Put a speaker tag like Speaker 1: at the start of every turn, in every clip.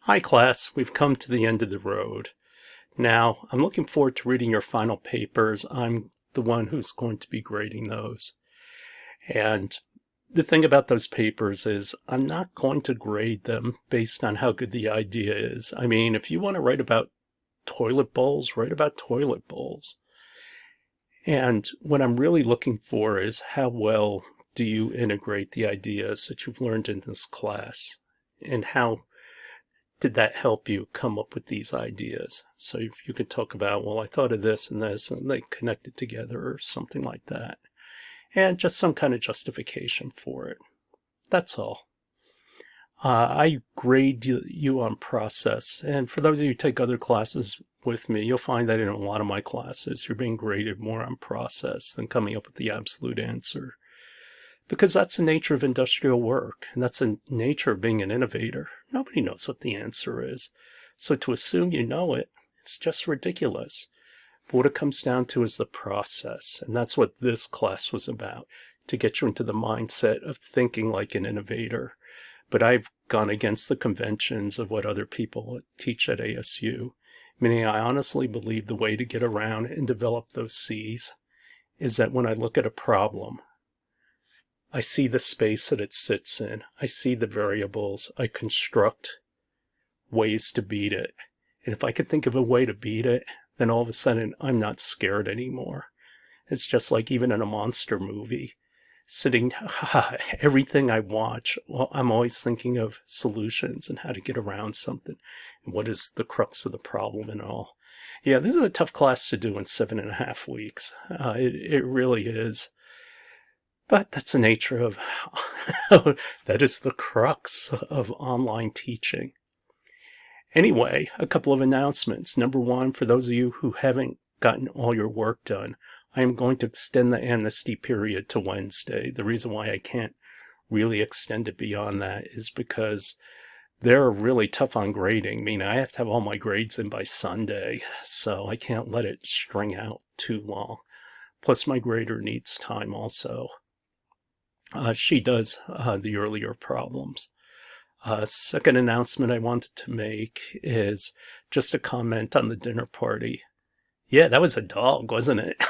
Speaker 1: Hi class, we've come to the end of the road. Now, I'm looking forward to reading your final papers. I'm the one who's going to be grading those. And the thing about those papers is I'm not going to grade them based on how good the idea is. I mean, if you want to write about toilet bowls, write about toilet bowls. And what I'm really looking for is how well do you integrate the ideas that you've learned in this class, and how did that help you come up with these ideas? So you could talk about, well, I thought of this, and they connected together or something like that. And just some kind of justification for it. That's all. I grade you on process. And for those of you who take other classes with me, you'll find that in a lot of my classes, you're being graded more on process than coming up with the absolute answer. Because that's the nature of industrial work, and that's the nature of being an innovator. Nobody knows what the answer is. So to assume you know it, it's just ridiculous. But what it comes down to is the process, and that's what this class was about, to get you into the mindset of thinking like an innovator. But I've gone against the conventions of what other people teach at ASU, meaning I honestly believe the way to get around and develop those C's is that when I look at a problem, I see the space that it sits in. I see the variables. I construct ways to beat it. And if I could think of a way to beat it, then all of a sudden I'm not scared anymore. It's just like even in a monster movie, everything I watch, well, I'm always thinking of solutions and how to get around something. And what is the crux of the problem and all. Yeah, this is a tough class to do in 7.5 weeks. It really is. But that's the nature of, that is the crux of online teaching. Anyway, a couple of announcements. Number one, for those of you who haven't gotten all your work done, I am going to extend the amnesty period to Wednesday. The reason why I can't really extend it beyond that is because they're really tough on grading. I mean, I have to have all my grades in by Sunday, so I can't let it string out too long. Plus, my grader needs time also. She does the earlier problems. Second announcement I wanted to make is just a comment on the dinner party. Yeah, that was a dog, wasn't it?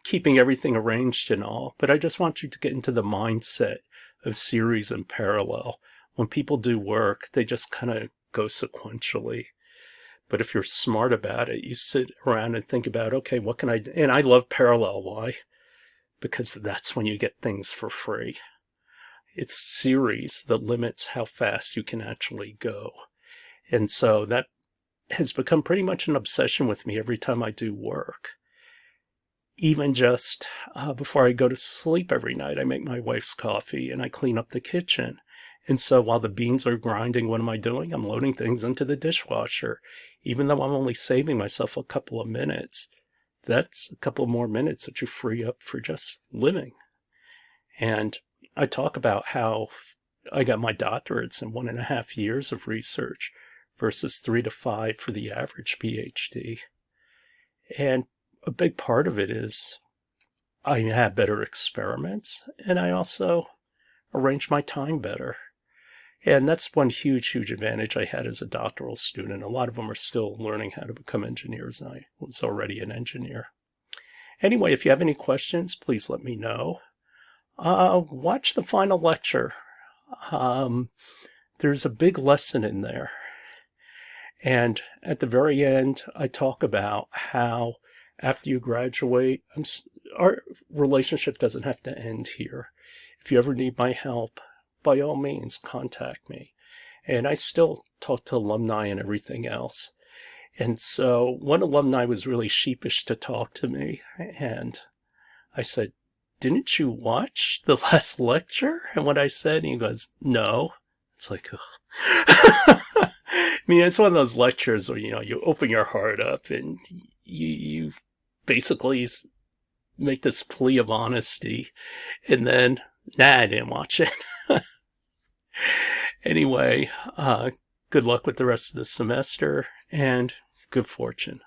Speaker 1: Keeping everything arranged and all. But I just want you to get into the mindset of series and parallel. When people do work, they just kind of go sequentially. But if you're smart about it, you sit around and think about, okay, what can I do? And I love parallel. Why? Because that's when you get things for free. It's series that limits how fast you can actually go. And so that has become pretty much an obsession with me every time I do work. Even just before I go to sleep every night, I make my wife's coffee and I clean up the kitchen. And so while the beans are grinding, what am I doing? I'm loading things into the dishwasher. Even though I'm only saving myself a couple of minutes, that's a couple more minutes that you free up for just living. And I talk about how I got my doctorates in 1.5 years of research versus 3 to 5 for the average PhD. And a big part of it is I have better experiments, and I also arrange my time better. And that's one huge advantage I had as a doctoral student. A lot of them are still learning how to become engineers, and I was already an engineer. Anyway, if you have any questions, please let me know. Watch the final lecture. There's a big lesson in there. And at the very end, I talk about how after you graduate, our relationship doesn't have to end here. If you ever need my help, by all means, contact me. And I still talk to alumni and everything else. And so one alumni was really sheepish to talk to me. And I said, "Didn't you watch the last lecture?" And what I said, he goes, "No." It's like, I mean, it's one of those lectures where, you open your heart up and you basically make this plea of honesty. And then, I didn't watch it. Anyway, good luck with the rest of the semester and good fortune.